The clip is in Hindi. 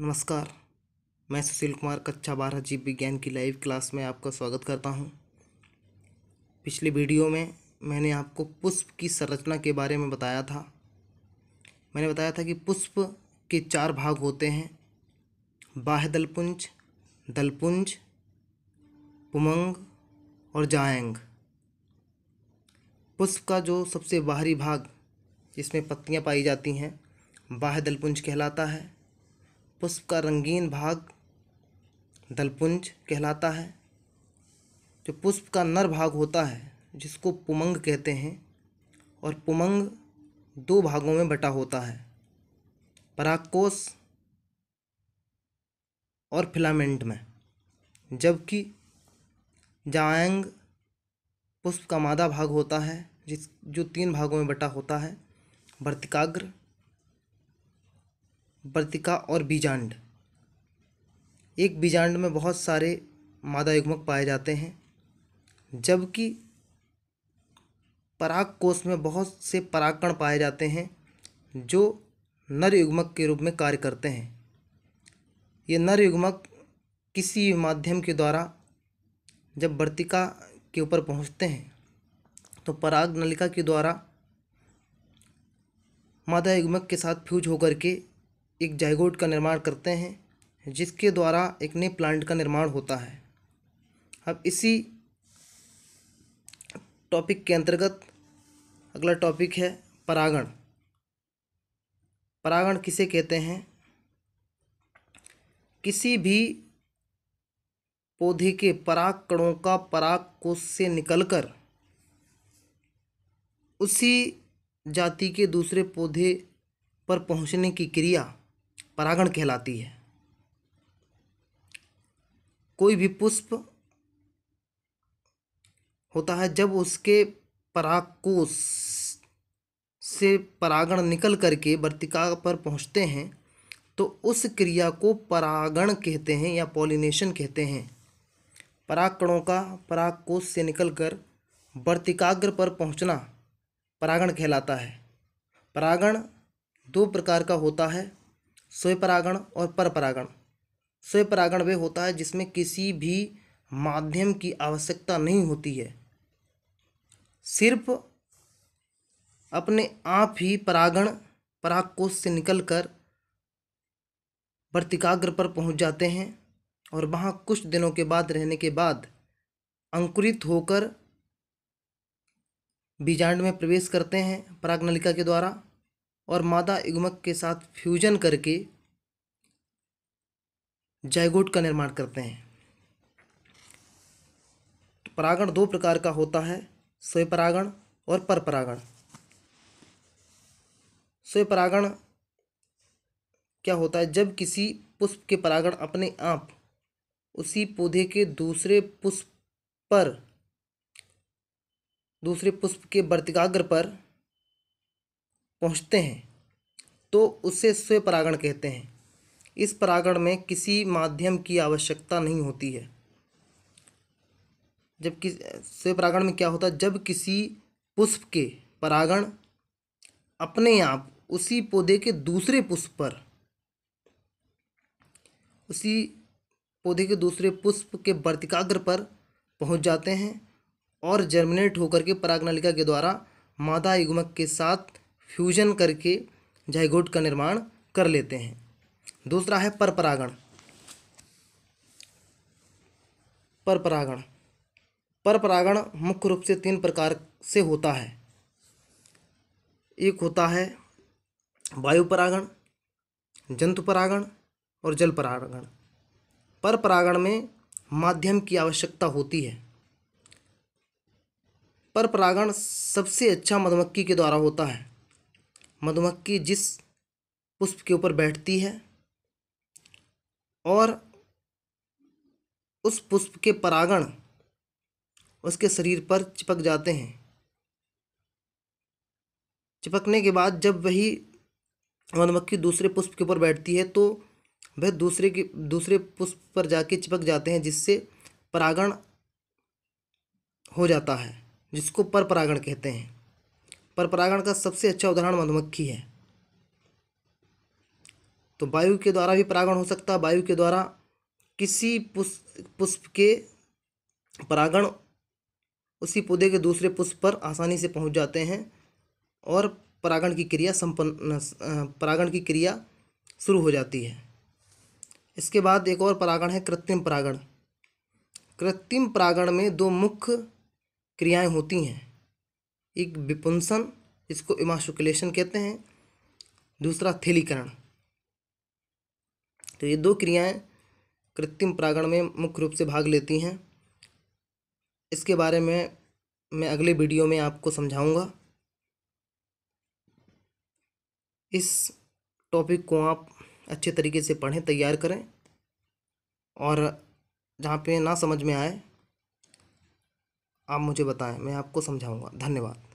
नमस्कार। मैं सुशील कुमार कक्षा 12 जीव विज्ञान की लाइव क्लास में आपका स्वागत करता हूं। पिछले वीडियो में मैंने आपको पुष्प की संरचना के बारे में बताया था। मैंने बताया था कि पुष्प के 4 भाग होते हैं: बाह्य दलपुंज, दलपुंज, पुमंग और जायंग। पुष्प का जो सबसे बाहरी भाग जिसमें पत्तियां पाई जाती हैं बाह्य दलपुंज कहलाता है। पुष्प का रंगीन भाग दलपुंज कहलाता है। जो पुष्प का नर भाग होता है जिसको पुमंग कहते हैं, और पुमंग 2 भागों में बटा होता है, परागकोश और फिलामेंट में। जबकि जायंग पुष्प का मादा भाग होता है जो 3 भागों में बटा होता है, वर्तिकाग्र, वर्तिका और बीजांड। एक बीजांड में बहुत सारे मादा युग्मक पाए जाते हैं, जबकि परागकोश में बहुत से परागकण पाए जाते हैं जो नर युग्मक के रूप में कार्य करते हैं। ये नर युग्मक किसी माध्यम के द्वारा जब वर्तिका के ऊपर पहुंचते हैं तो पराग नलिका के द्वारा मादा युग्मक के साथ फ्यूज होकर के एक जाइगोट का निर्माण करते हैं, जिसके द्वारा एक नए प्लांट का निर्माण होता है। अब इसी टॉपिक के अंतर्गत अगला टॉपिक है परागण। परागण किसे कहते हैं? किसी भी पौधे के पराग कणों का परागकोश से निकलकर उसी जाति के दूसरे पौधे पर पहुंचने की क्रिया परागण कहलाती है। कोई भी पुष्प होता है, जब उसके परागकोश से परागण निकल करके वर्तिका पर पहुंचते हैं तो उस क्रिया को परागण कहते हैं या पॉलिनेशन कहते हैं। पराग कणों का परागकोश से निकलकर वर्तिकाग्र पर पहुंचना परागण कहलाता है। परागण 2 प्रकार का होता है, स्वपरागण और परपरागण। स्वपरागण वे होता है जिसमें किसी भी माध्यम की आवश्यकता नहीं होती है, सिर्फ अपने आप ही परागण परागकोश से निकलकर वर्तिकाग्र पर पहुंच जाते हैं और वहां कुछ दिनों के बाद रहने के बाद अंकुरित होकर बीजांड में प्रवेश करते हैं पराग नलिका के द्वारा, और मादा युग्मक के साथ फ्यूजन करके जाइगोट का निर्माण करते हैं। तो परागण 2 प्रकार का होता है, स्वपरागण और परपरागण। स्वपरागण क्या होता है? जब किसी पुष्प के परागण अपने आप उसी पौधे के दूसरे पुष्प के वर्तिकाग्र पर पहुंचते हैं तो उसे स्वपरागण कहते हैं। इस परागण में किसी माध्यम की आवश्यकता नहीं होती है। जबकि स्वपरागण में क्या होता है? जब किसी पुष्प के परागण अपने आप उसी पौधे के दूसरे पुष्प के वर्तिकाग्र पर पहुंच जाते हैं और जर्मिनेट होकर के पराग नलिका के द्वारा मादा युग्मक के साथ फ्यूजन करके जाइगोट का निर्माण कर लेते हैं। दूसरा है परपरागण। परपरागण मुख्य रूप से 3 प्रकार से होता है। एक होता है वायु परागण, जंतु परागण और जल परागण। परपरागण में माध्यम की आवश्यकता होती है। परपरागण सबसे अच्छा मधुमक्खी के द्वारा होता है। मधुमक्खी जिस पुष्प के ऊपर बैठती है और उस पुष्प के परागण उसके शरीर पर चिपक जाते हैं। चिपकने के बाद जब वही मधुमक्खी दूसरे पुष्प के ऊपर बैठती है तो वह दूसरे पुष्प पर जाके चिपक जाते हैं, जिससे परागण हो जाता है, जिसको परपरागण कहते हैं। परपरागण का सबसे अच्छा उदाहरण मधुमक्खी है। तो वायु के द्वारा भी परागण हो सकता है। वायु के द्वारा किसी पुष्प के परागण उसी पौधे के दूसरे पुष्प पर आसानी से पहुंच जाते हैं और परागण की क्रिया शुरू हो जाती है। इसके बाद एक और परागण है कृत्रिम परागण। कृत्रिम परागण में दो मुख्य क्रियाएं होती हैं, एक विपुंसन जिसको इमास्कुलेशन कहते हैं, दूसरा थैलीकरण। तो ये दो क्रियाएं कृत्रिम परागण में मुख्य रूप से भाग लेती हैं। इसके बारे में मैं अगले वीडियो में आपको समझाऊंगा। इस टॉपिक को आप अच्छे तरीके से पढ़ें, तैयार करें, और जहाँ पे ना समझ में आए आप मुझे बताएं, मैं आपको समझाऊंगा। धन्यवाद।